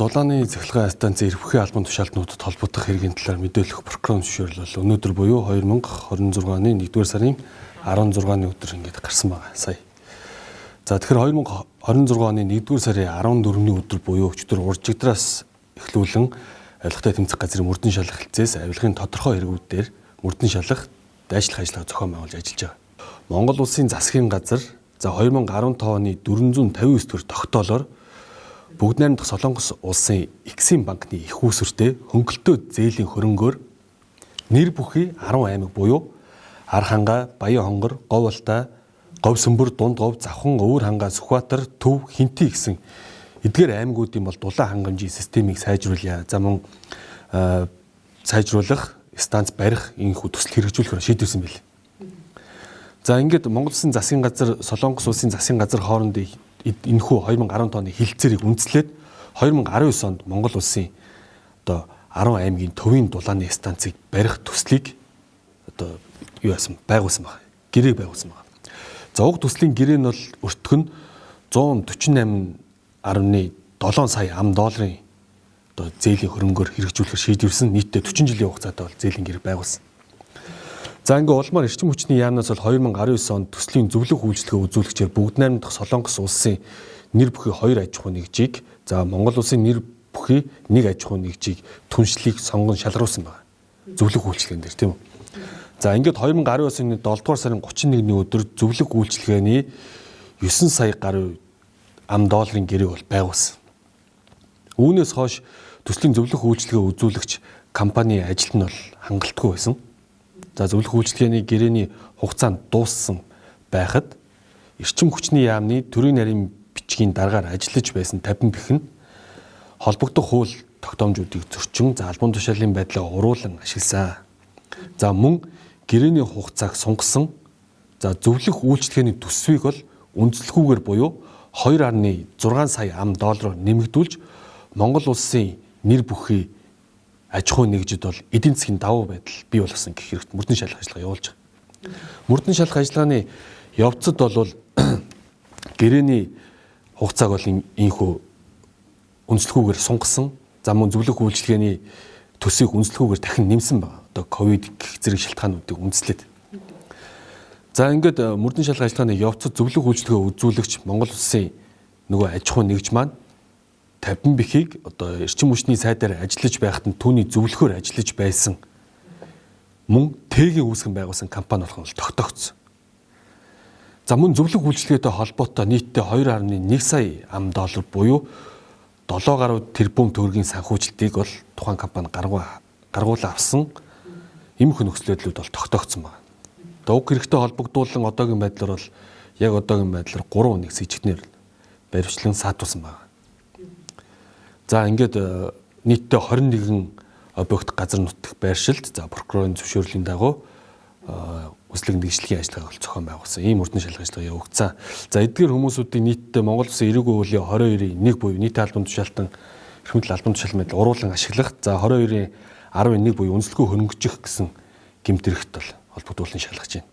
Дулааны цахилгаан станцын эрхбүхий албан тушаалтнуудад холбогдох хэргийн талаар мэдээлэх прокурорын зөвшөөрөл өнөөдөр буюу 2026 оны 1-р сарын 16-ны өдөр ингээд гарсан байгаа сая. За тэгэхээр 2026 оны 1-р сарын 14-ний өдөр буюу өчигдөр уржигдраас эхлүүлэн авилгатай тэмцэх газрын мөрдөн шалгах хэлцээс авилгын тодорхой хэрэгүүдээр мөрдөн шалгах дайчлах ажиллагаа зохион байгуулж ажиллаж байгаа. Монгол улсын засгийн газар за 2015 оны 459 төр тогтоолоор Бүгд найрамдах Солонгос улсын Эксим банкны их үүсвэртэй хөнгөлтөө зээлийн хөрөнгөөр нэр бүхий 10 аймаг буюу Арханга, Баян хонгор, Говь Алтай, Говь Сөмбөр, Дунд Говь, Завхан, Өвөр ханга, Сүхбаатар, Төв, Хинти гэсэн эдгээр аймагуудын бол дулаан хангамжийн системийг сайжруулъя. За мөн сайжруулах, станц барих ийхүү төсөл хэрэгжүүлэхээр шийдвэрсэн байл. За ингээд Монгол Улсын засгийн газар, Солонгос улсын засгийн газар хоорондын энэхүү 2015 оны хилцээрийг үндэслээд 2019 онд Монгол улсын одоо 10 аймгийн төвийн дулааны станцыг барих төслийг одоо юу яасан байгуулсан байна. Гэрээг байгуулсан байна. За уг төслийн гэрээ нь бол өртгөн 148.7 сая $, одоо зээлийн хөрөнгөөр хэрэгжүүлэхээр шийдвэрсэн нийтдээ 40 жилийн хугацаатай бол зээлийн гэрээ байгуулсан. За ингээ улмаар эрчим хүчний яамнаас бол 2019 онд төслийн зөвлөх үйлчлэгээ үзүүлэгчээр бүгд найрамдах Солонгос улсын нэр бүхий 2 аж ахуй нэгжийг за Монгол улсын нэр бүхий 1 аж ахуй нэгжийг түншлийг сонгон шалгаруулсан байна. Зөвлөх үйлчлэгэн дээр тийм үү. За ингээд 2019 оны 7 дугаар сарын 31-ний өдөр зөвлөх үйлчлэгээний 9 сая гаруй $, гэрээг бол байгуулсан. Үүнээс хойш төслийн зөвлөх үйлчлэгээ үзүүлэгч компани ажилт нь бол хангалтгүй байсан. За зөвлөх үйлчлэгээний гэрээний хугацаанд дууссан байхад эрчим хүчний яамны төрийн нарийн бичгийн дараагаар ажиллаж байсан 50 бэх нь холбогдох хууль тогтоомжуудыг зөрчин за албан тушаалын байдлаа уруулан ашигласан. За мөн гэрээний хугацааг сунгасан за зөвлөх үйлчлэгээний төсвийг бол үндэслэхүүгээр буюу 2.6 сая $, нэмэгдүүлж Монгол улсын нэр бүхий аж ахуй нэгжид бол эдийн засгийн давуу байдал бий болгосон гэх хэрэгт мөрдөн шалгах ажиллагаа явуулж байгаа. Мөрдөн шалгах ажиллагааны явцад бол гэрээний хугацааг бол ийхүү үндэслэхүүгээр сунгасан. За мөн зөвлөх үйлчлэгээний төсвийг үндэслэхүүгээр дахин нэмсэн байна. Одоо ковид гэх зэрэг шалтгаануудыг үндэслээд. За ингээд мөрдөн шалгах ажиллагааны явцад зөвлөх үйлчлэгээ үзүүлэгч Монгол улсын нөгөө аж ахуй нэгж маань 50 бэхийг одоо эрчим хүчний сайдаар ажиллаж байхад нь түүний зөвлөхөөр ажиллаж байсан мөн тээгийн үүсгэн байгуулсан компани болох нь тогтоогдсон. За мөн зөвлөх үйлчлэгээтэй холбоотой нийтдээ 2.1 сая $, буюу 7 гаруй тэрбум төгрөгийн санхүүжилтийг бол тухайн компани гаргуулан авсан эмх нөхцөлөдлүүд бол тогтоогдсон байна. Уг хэрэгтэй холбогдуулан одоогийн байдлаар бол яг одоогийн байдлаар 3 нэг сэжигтнэр баримтлан саатуулсан байна. За ингээд нийтдээ 21 объект газар нутгт байршилт за прокурорын зөвшөөрлийн дагуу үслэг нэгжлэгийн ажиллагааг зохион байгуулсан. Ийм мөрдөн шалгах ажиллагаа явагдсан. За эдгээр хүмүүсүүдийн нийтдээ Монгол Улсын эрүүгийн хуулийн 22-ийн 1 буюу нийтийн албан тушаалтан эрхмэл албан тушаалын байдлыг уруулан ашиглах за 22-ийн 11 буюу үндэслэхүй хөрөнгөжих гэсэн гэмт хэрэгт бол холбогдуулан шалгаж байна.